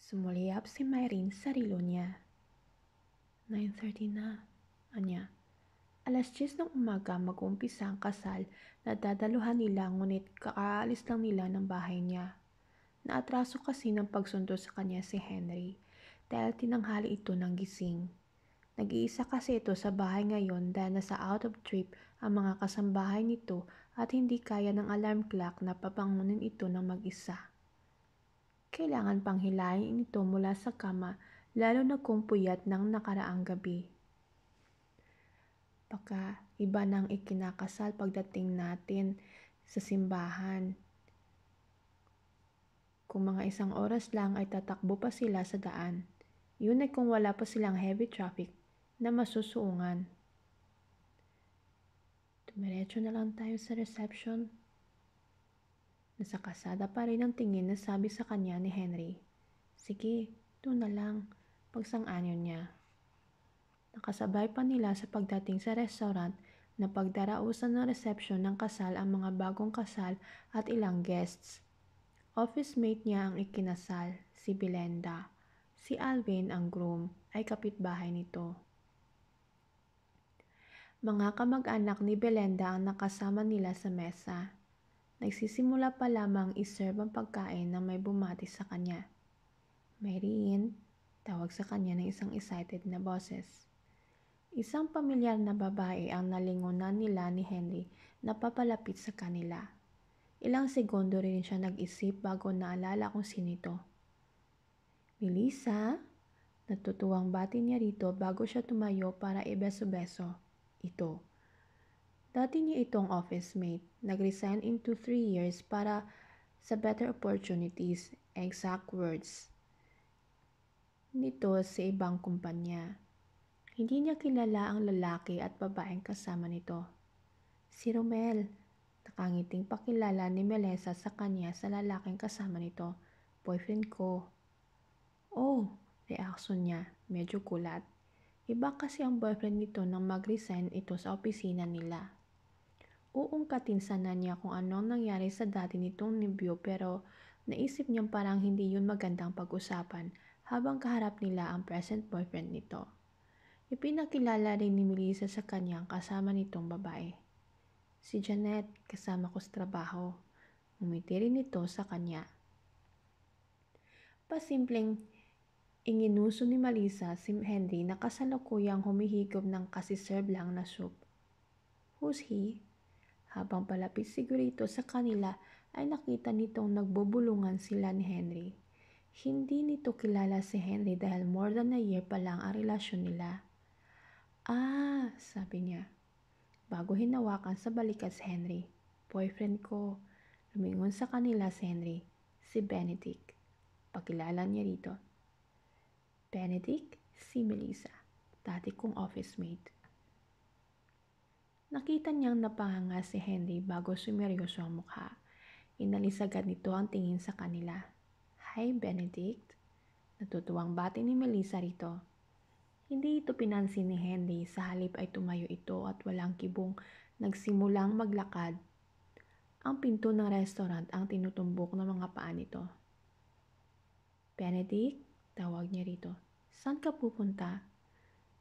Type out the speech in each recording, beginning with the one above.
Sumuliyap si Myrene sa rilo niya. 9:30 na, anya. 10:00 ng umaga mag-uumpisa ang kasal na dadaluhan nila ngunit kakaalis lang nila ng bahay niya. Naatraso kasi ng pagsundo sa kanya si Henry dahil tinanghali ito ng gising. Nag-iisa kasi ito sa bahay ngayon dahil nasa out of trip ang mga kasambahay nito at hindi kaya ng alarm clock na pabangunin ito ng mag-isa. Kailangan pang hilahin ito mula sa kama lalo na kung puyat ng nakaraang gabi. Baka iba nang ikinakasal pagdating natin sa simbahan. Kung mga 1 oras lang ay tatakbo pa sila sa daan. Yun ay kung wala pa silang heavy traffic na masusuungan. Dumiretso na lang tayo sa reception. Nasa kasada pa rin ang tingin na sabi sa kanya ni Henry. Sige, doon na lang, pagsang-ayon niya. Nakasabay pa nila sa pagdating sa restaurant na pagdarausan ng reception ng kasal ang mga bagong kasal at ilang guests. Office mate niya ang ikinasal, si Belenda. Si Alvin, ang groom, ay kapitbahay nito. Mga kamag-anak ni Belenda ang nakasama nila sa mesa. Nagsisimula pa lamang iserve ang pagkain nang may bumati sa kanya. Myrene, tawag sa kanya ng isang excited na boses. Isang pamilyar na babae ang nalingunan nila ni Henry na papalapit sa kanila. Ilang segundo rin siya nag-isip bago naalala kung sino ito. Melissa, natutuwang bati niya rito bago siya tumayo para ibeso-beso. Ito. Dati niya itong office mate. Nag-resign into 3 years para sa better opportunities, exact words nito sa ibang kumpanya. Hindi niya kilala ang lalaki at babaeng kasama nito. Si Romel, nakangiting pakilala ni Melissa sa kanya sa lalaking kasama nito. Boyfriend ko. Oh, reaksyon niya, medyo gulat. Iba kasi ang boyfriend nito nang mag-resign ito sa opisina nila. Uungkatin sana niya kung anong nangyari sa dati nitong nibyo pero naisip niyang parang hindi yun magandang pag-usapan habang kaharap nila ang present boyfriend nito. Ipinakilala rin ni Melissa sa kanyang kasama nitong babae. Si Janet, kasama ko sa trabaho. Ngumiti rin ito sa kanya. Pasimpleng inginuso ni Melissa si Henry na kasalukuyang humihigop ng kasiserve lang na soup. Who's he? Habang palapit sigurito sa kanila ay nakita nitong nagbubulungan sila ni Henry. Hindi nito kilala si Henry dahil more than a year pa lang ang relasyon nila. Ah, sabi niya. Bago hinawakan sa balikat si Henry. Boyfriend ko. Lumingon sa kanila si Henry. Si Benedict. Pakilala niya rito. Benedict, si Melissa. Dati kong office mate. Nakita niyang napahanga si Henry bago sumeryoso ang mukha. Inalis agad nito ang tingin sa kanila. Hi, Benedict. Natutuwang bati ni Melissa rito. Hindi ito pinansin ni Henry, sa halip ay tumayo ito at walang kibong nagsimulang maglakad. Ang pinto ng restaurant ang tinutumbok ng mga paa nito. Benedict, tawag niya rito. Saan ka pupunta?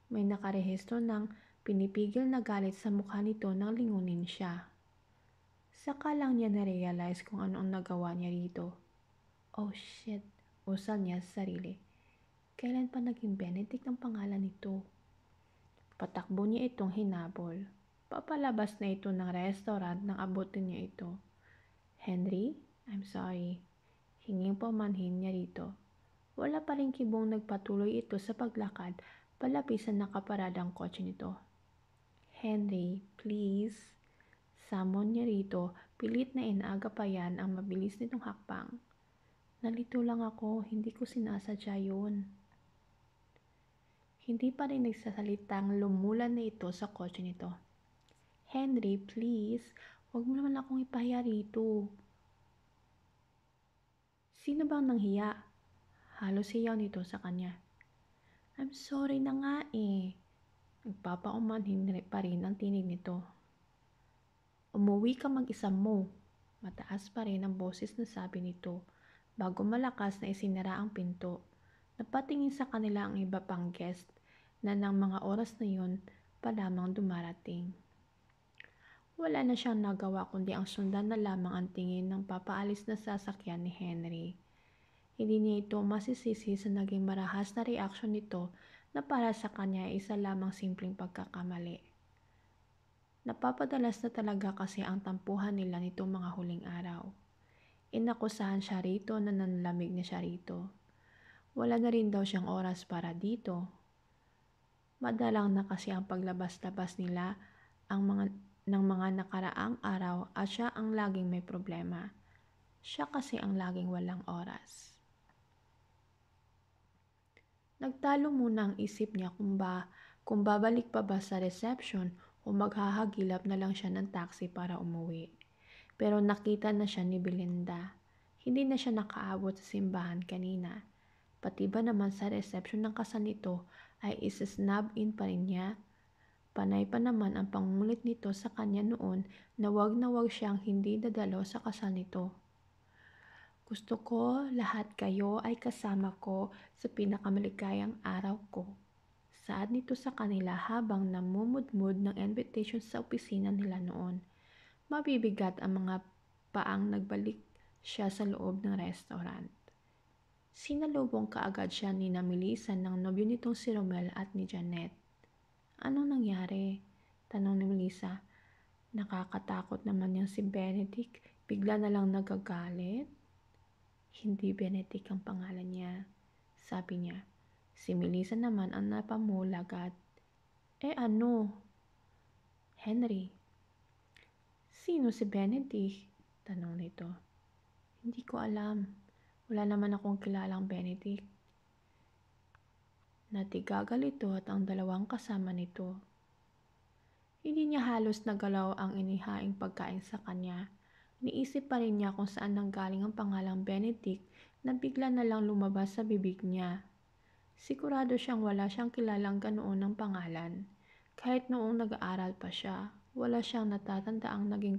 May nakarehistro ng pinipigil na galit sa mukha nito nang lingunin siya. Saka lang niya na-realize kung ano ang nagawa niya rito. Oh shit, usal niya sa sarili. Kailan pa naging Benedict ang pangalan nito? Patakbo niya itong hinabol. Papalabas na ito ng restaurant nang abutin niya ito. Henry, I'm sorry. Hinging pamanhin niya rito. Wala pa rin kibong nagpatuloy ito sa paglakad palapit sa nakaparadang kotse nito. Henry, please. Samon niya rito, pilit na inaagapayan ang mabilis nitong hakbang. Nalito lang ako, hindi ko sinasadya yun. Hindi pa rin nagsasalitang lumulan na ito sa kotse nito. Henry, please, huwag mo naman akong ipahiya rito. Sino bang nanghiya? Halos siyaw nito sa kanya. I'm sorry na nga eh. Nagpapaumanhin pa rin ang tinig nito. Umuwi ka mag-isa mo. Mataas pa rin ang boses na sabi nito bago malakas na isinara ang pinto. Napatingin sa kanila ang iba pang guest na ng mga oras na yun pa lamang dumarating. Wala na siyang nagawa kundi ang sundan na lamang ang tingin ng papaalis na sasakyan ni Henry. Hindi niya ito masisisi sa naging marahas na reaksyon nito na para sa kanya ay isa lamang simpleng pagkakamali. Napapadalas na talaga kasi ang tampuhan nila nitong mga huling araw. Inakusahan siya rito na nanlamig na siya rito. Wala na rin daw siyang oras para dito. Madalang na kasi ang paglabas-labas nila ng mga nakaraang araw at siya ang laging may problema. Siya kasi ang laging walang oras. Nagtalo muna ang isip niya kung babalik pa ba sa reception o maghahagilap na lang siya ng taxi para umuwi. Pero nakita na siya ni Belinda. Hindi na siya nakaabot sa simbahan kanina. Pati ba naman sa reception ng kasal nito ay isa-snub in pa rin niya. Panay pa naman ang pangungulit nito sa kanya noon na wag siyang hindi dadalo sa kasal nito. Gusto ko lahat kayo ay kasama ko sa pinakamaligayang araw ko. Saad nito sa kanila habang namumudmud ng invitation sa opisina nila noon. Mabibigat ang mga paang nagbalik siya sa loob ng restaurant. Sinalubong kaagad siya ni na Melissa ng nobyo nitong si Romel at ni Janet. Anong nangyari? Tanong ni Melissa. Nakakatakot naman yang si Benedict, bigla na lang nagagalit. Hindi Benedict ang pangalan niya, sabi niya. Si Melissa naman ang napamulagad. Ano? Henry. Sino si Benedict? Tanong nito. Hindi ko alam. Wala naman akong kilalang Benedict. Natigagal ito at ang dalawang kasama nito. Hindi niya halos nagalaw ang inihaing pagkain sa kanya. Niisip pa rin niya kung saan nanggaling ang pangalang Benedict na bigla na lang lumabas sa bibig niya. Sigurado siyang wala siyang kilalang ganoon ng pangalan. Kahit noong nag-aaral pa siya, wala siyang natatandaang naging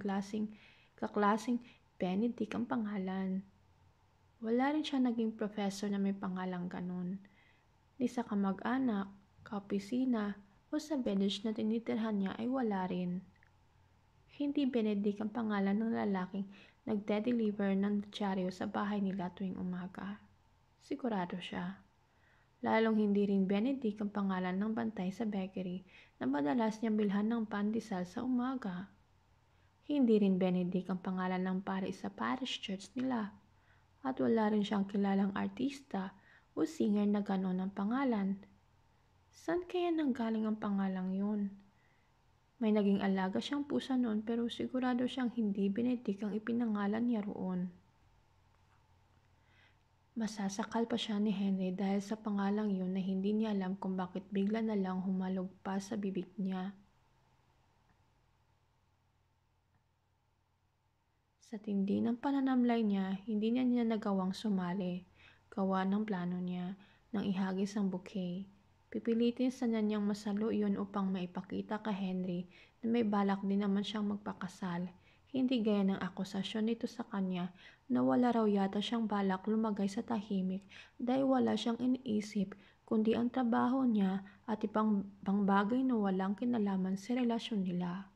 kaklasing Benedict ang pangalan. Wala rin siya naging professor na may pangalang ganon. Ni sa kamag-anak, kaopisina, o sa village na tinitirhan niya ay wala rin. Hindi Benedict ang pangalan ng lalaking nagde-deliver ng dyaryo sa bahay nila tuwing umaga. Sigurado siya. Lalong hindi rin Benedict ang pangalan ng bantay sa bakery na madalas niyang bilhan ng pandesal sa umaga. Hindi rin Benedict ang pangalan ng pari sa parish church nila. At wala rin siyang kilalang artista o singer na gano'n ang pangalan. Saan kaya nanggaling ang pangalang yun? May naging alaga siyang pusa noon pero sigurado siyang hindi Benedict ang ipinangalan niya roon. Masasakal pa siya ni Henry dahil sa pangalang yun na hindi niya alam kung bakit bigla na lang humalog pa sa bibig niya. Sa tindi ng pananamlay niya, hindi niya nagawang sumali. Gawa ng plano niya nang ihagis ang bouquet. Pipilitin sa niyang masalo yun upang maipakita kay Henry na may balak din naman siyang magpakasal. Hindi gaya ng akusasyon nito sa kanya na wala raw yata siyang balak lumagay sa tahimik dahil wala siyang iniisip kundi ang trabaho niya at ibang bagay na walang kinalaman sa relasyon nila.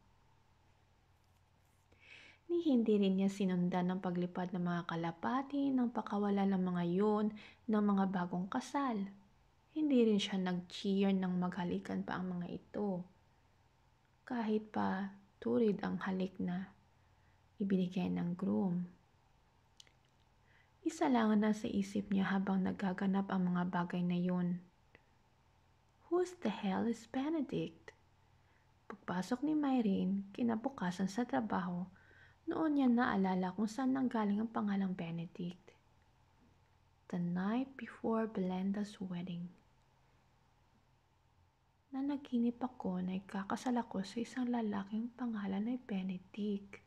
Ni hindi rin niya sinundan ng paglipad ng mga kalapati ng pakawala ng mga yun ng mga bagong kasal. Hindi rin siya nag-cheer nang maghalikan pa ang mga ito. Kahit pa turid ang halik na ibinigay ng groom. Isa lang ang nasa isip niya habang nagaganap ang mga bagay na yun. Who's the hell is Benedict? Pagpasok ni Myrene, kinabukasan sa trabaho, noon niya naalala kung saan nanggaling ang pangalang Benedict. The night before Belinda's wedding. Nanaginip ako na ikakasal ako sa isang lalaking pangalan ay Benedict.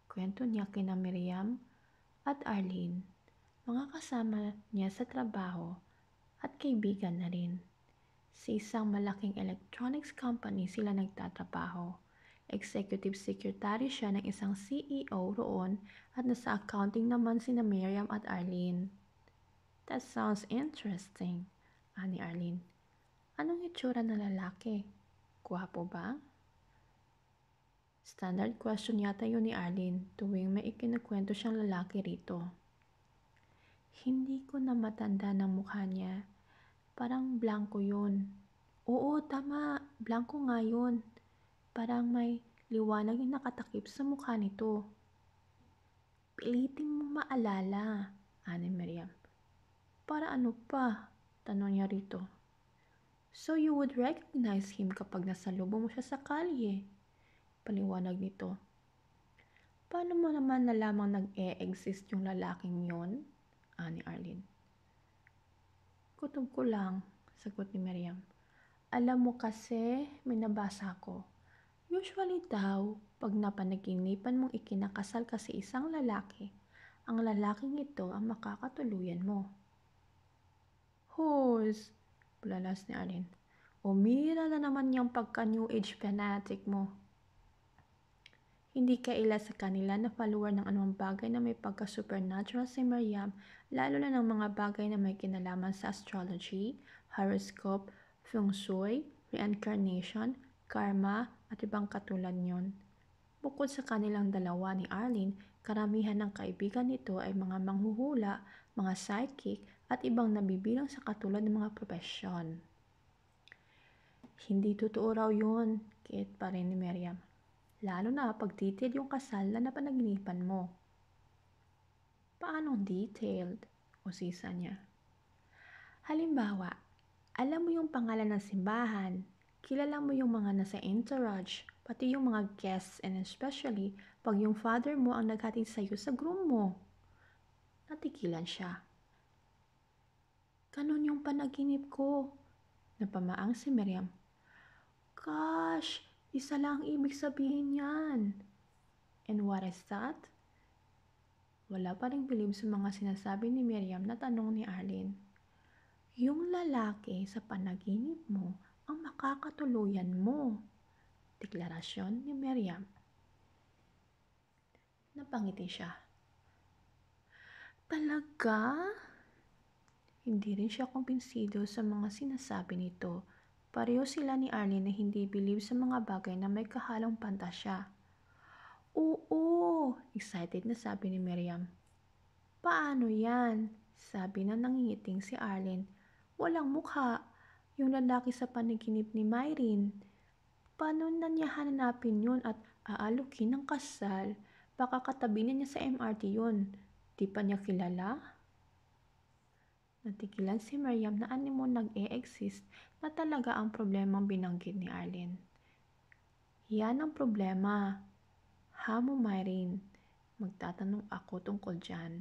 Kwento niya kina Miriam at Arlene, mga kasama niya sa trabaho at kaibigan na rin. Sa isang malaking electronics company sila nagtatrabaho. Executive Secretary siya ng isang CEO roon at nasa accounting naman sina Miriam at Arlene. That sounds interesting, ani Arlene. Anong itsura ng lalaki? Gwapo ba? Standard question yata yun ni Arlene tuwing may ikinukwento siyang lalaki rito. Hindi ko na matanda ng mukha niya. Parang blanco yun. Oo, tama. Blanco nga yun. Parang may liwanag yung nakatakip sa mukha nito. Pilitin mo maalala, ani Miriam. Para ano pa? Tanong niya rito. So you would recognize him kapag nasalubong mo siya sa kalye. Paliwanag nito. Paano mo naman nalamang nag-e-exist yung lalaking yon? Ani Arlene. Kutob ko lang, sagot ni Miriam. Alam mo kasi, may nabasa ko. Usually daw, pag napanaginipan mong ikinakasal ka sa isang lalaki, ang lalaking ito ang makakatuluyan mo. Hus, bulalas ni Arlene. Umira na naman yung pagka-New Age fanatic mo. Hindi kaila sa kanila na follower ng anumang bagay na may pagka-supernatural si Miriam, lalo na ng mga bagay na may kinalaman sa astrology, horoscope, feng shui, reincarnation, karma, at ibang katulad nyon. Bukod sa kanilang dalawa ni Arlene, karamihan ng kaibigan nito ay mga manghuhula, mga psychic, at ibang nabibilang sa katulad ng mga propesyon. Hindi totoo raw yun, kiit pa rin ni Miriam. Lalo na pag detailed yung kasal na napanaginipan mo. Paano detailed? Usisa niya. Halimbawa, alam mo yung pangalan ng simbahan, kilala mo yung mga nasa entourage, pati yung mga guests, and especially pag yung father mo ang naghatid sa'yo sa groom mo. Natigilan siya. Ganon yung panaginip ko. Napamaang si Miriam. Gosh, isa lang ang ibig sabihin yan. And what is that? Wala pa ring bilib sa mga sinasabi ni Miriam na tanong ni Arlene. Yung lalaki sa panaginip mo ang makakatuluyan mo. Deklarasyon ni Miriam. Napangiti siya. Talaga? Hindi rin siya kumbinsido sa mga sinasabi nito. Pareho sila ni Arlene na hindi bilib sa mga bagay na may kahalong pantasya. Oo, excited na sabi ni Miriam. Paano yan? Sabi na nangingiting si Arlene. Walang mukha. Yung lalaki sa panaginip ni Myrene. Paano na niya hanapin yun at aalukin ng kasal? Baka katabi niya sa MRT yun. Di pa niya kilala? Natigilan si Miriam na animo nag-e-exist na talaga ang problemang binanggit ni Arlene. Yan ang problema. Hamo Myrene, magtatanong ako tungkol dyan.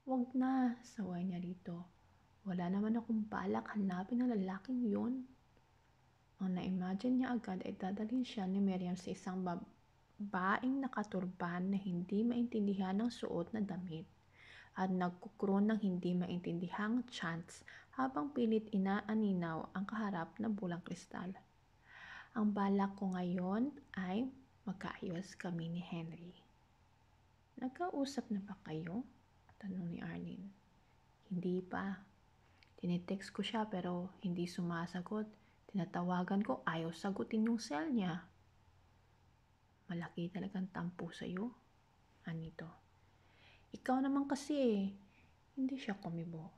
Wag na, saway niya rito. Wala naman akong balak hanapin ang lalaking yun. Ang na-imagine niya agad ay dadalhin siya ni Miriam sa isang babaeng nakaturban na hindi maintindihan ng suot na damit at nagkukroon ng hindi maintindihang chants habang pilit inaaninaw ang kaharap na bulang kristal. Ang balak ko ngayon ay magkaayos kami ni Henry. Nagkausap na ba kayo? Tanong ni Arlene. Hindi pa. Tinitext ko siya pero hindi sumasagot. Tinatawagan ko, ayaw sagutin yung cell niya. Malaki talagang tampo sa'yo. Anito. Ikaw naman kasi hindi siya kumibo.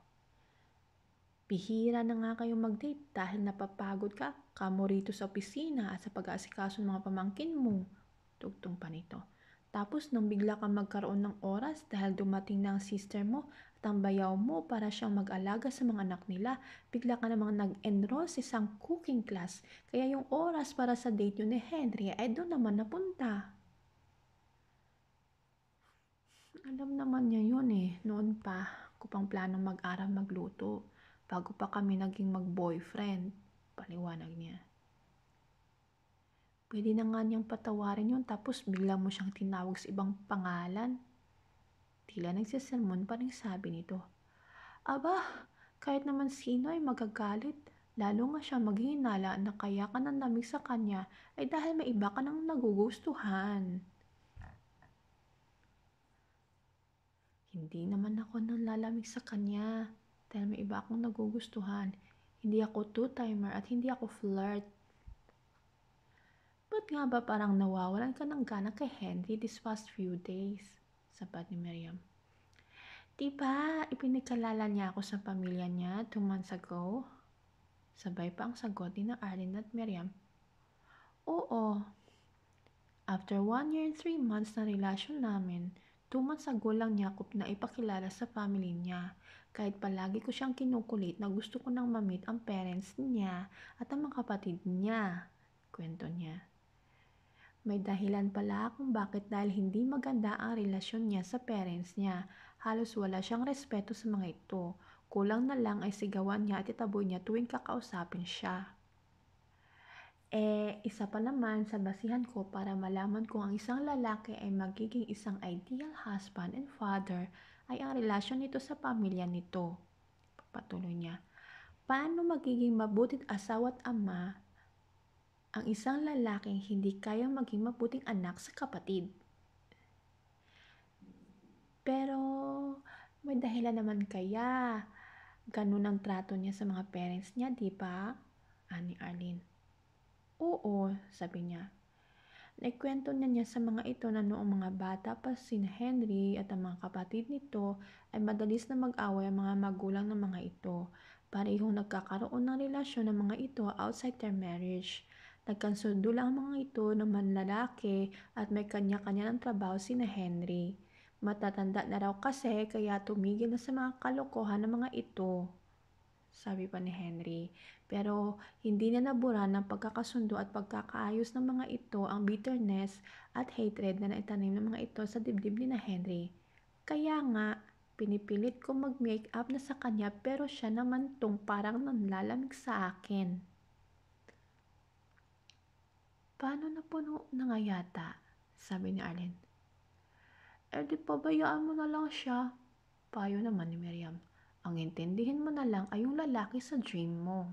Bihira na nga kayo mag-date dahil napapagod ka kamo rito sa opisina at sa pag-aasikaso ng mga pamangkin mo. Tugtong pa nito. Tapos nang bigla kang magkaroon ng oras dahil dumating na ang sister mo at ang bayaw mo para siyang mag-alaga sa mga anak nila, bigla ka namang nag-enroll sa isang cooking class. Kaya yung oras para sa date yun ni Henry ay doon naman napunta. Alam naman niya yun noon pa ko pang planong mag-aral magluto bago pa kami naging mag-boyfriend, paliwanag niya. Pwede na nga niyang patawarin yun tapos bigla mo siyang tinawag sa ibang pangalan. Tila nagsisermon pa rin sabi nito. Aba, kahit naman sino ay magagalit. Lalo nga siya maghihinala na kaya ka nang lamig sa kanya ay dahil may iba ka nang nagugustuhan. Hindi naman ako nanlalamig sa kanya dahil may iba akong nagugustuhan. Hindi ako two-timer at hindi ako flirt. Ba't nga ba parang nawawalan ka ng gana kay Henry this past few days? Sabat ni Miriam. Diba, ipinagkalala niya ako sa pamilya niya 2 months ago? Sabay pa ang sagot ni na Arlene at Miriam. Oo. After 1 year and 3 months na relasyon namin, 2 months ago lang niya ako na ipakilala sa family niya. Kahit palagi ko siyang kinukulit na gusto ko nang ma-meet ang parents niya at ang mga kapatid niya. Kwento niya. May dahilan pala kung bakit dahil hindi maganda ang relasyon niya sa parents niya. Halos wala siyang respeto sa mga ito. Kulang na lang ay sigawan niya at itaboy niya tuwing kakausapin siya. Isa pa naman sa basihan ko para malaman kung ang isang lalaki ay magiging isang ideal husband and father ay ang relasyon nito sa pamilya nito. Patuloy niya. Paano magiging mabuting asawa at ama ang isang lalaking hindi kayang maging mabuting anak sa kapatid? Pero may dahilan naman kaya ganun ang trato niya sa mga parents niya, di ba? Ani Arlene. Oo, sabi niya. Naikwento niya sa mga ito na noong mga bata pa si Henry at ang mga kapatid nito ay madalis na mag-away ang mga magulang ng mga ito. Parehong nagkakaroon ng relasyon ng mga ito outside their marriage. Nagkansundo lang ang mga ito na manlalaki at may kanya-kanya ng trabaho si Henry. Matatanda na raw kasi kaya tumigil na sa mga kalokohan ng mga ito, sabi pa ni Henry. Pero hindi na nabura ng pagkakasundo at pagkakaayos ng mga ito ang bitterness at hatred na naitanim ng mga ito sa dibdib ni na Henry. Kaya nga, pinipilit ko mag-make up na sa kanya pero siya naman tong parang nanlalamig sa akin. Paano na puno na nga yata? Sabi ni Arlen. Di pabayaan mo na lang siya. Payo naman ni Miriam. Ang intindihin mo na lang ay yung lalaki sa dream mo.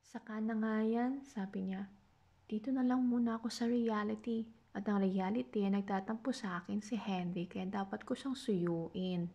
Saka na nga yan, sabi niya. Dito na lang muna ako sa reality. At ang reality ay nagtatampo sa akin si Henry kaya dapat ko siyang suyuin.